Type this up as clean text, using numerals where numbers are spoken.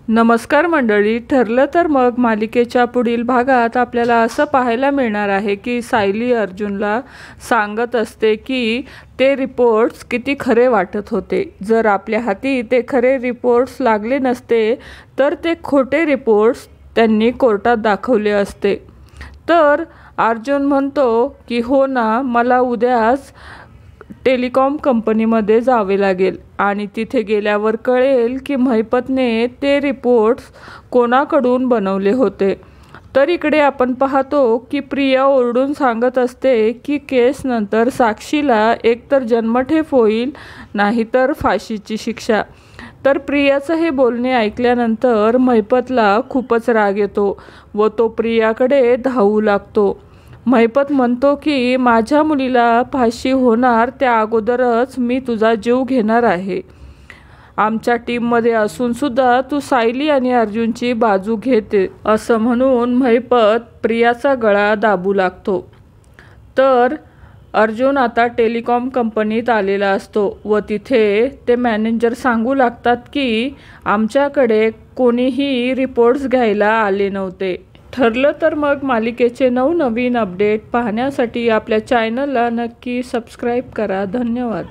नमस्कार मंडळी, ठरलं तर मग मालिकेच्या पुढील भागात आपल्याला असं पाहायला मिळणार आहे की सायली अर्जुनला सांगत असते की ते रिपोर्ट्स किती खरे वाटत होते। जर आपल्या हाती ते खरे रिपोर्ट्स लागले नसते तर ते खोटे रिपोर्ट्स त्यांनी कोर्टात दाखवले असते। तर अर्जुन म्हणतो की हो ना, मला उद्याच टेलिकॉम कंपनीमध्ये जावे लागेल आणि तिथे गेल्यावर कळेल की महिपतने ते रिपोर्ट्स कोणाकडून बनवले होते। तर इकडे आपण पाहतो की प्रिया ओरडून सांगत असते की केसनंतर साक्षीला एकतर जन्मठेप होईल नाहीतर फाशीची शिक्षा। तर प्रियाचं हे बोलणे ऐकल्यानंतर महिपतला खूपच राग येतो व तो प्रियाकडे धावू लागतो। महिपत म्हणतो की माझ्या मुलीला फाशी होणार त्या अगोदरच मी तुझा जीव घेणार आहे। आमच्या टीममध्ये असून सुद्धा तू सायली आणि अर्जुनची बाजू घेते, असं म्हणून महिपत प्रियाचा गळा दाबू लागतो। तर अर्जुन आता टेलिकॉम कंपनीत आलेला असतो व तिथे ते मॅनेजर सांगू लागतात की आमच्याकडे कोणीही रिपोर्ट्स घ्यायला आले नव्हते। ठरलं तर मग मालिकेचे नवनवीन अपडेट पाहण्यासाठी आपल्या चॅनलला नक्की सबस्क्राईब करा। धन्यवाद।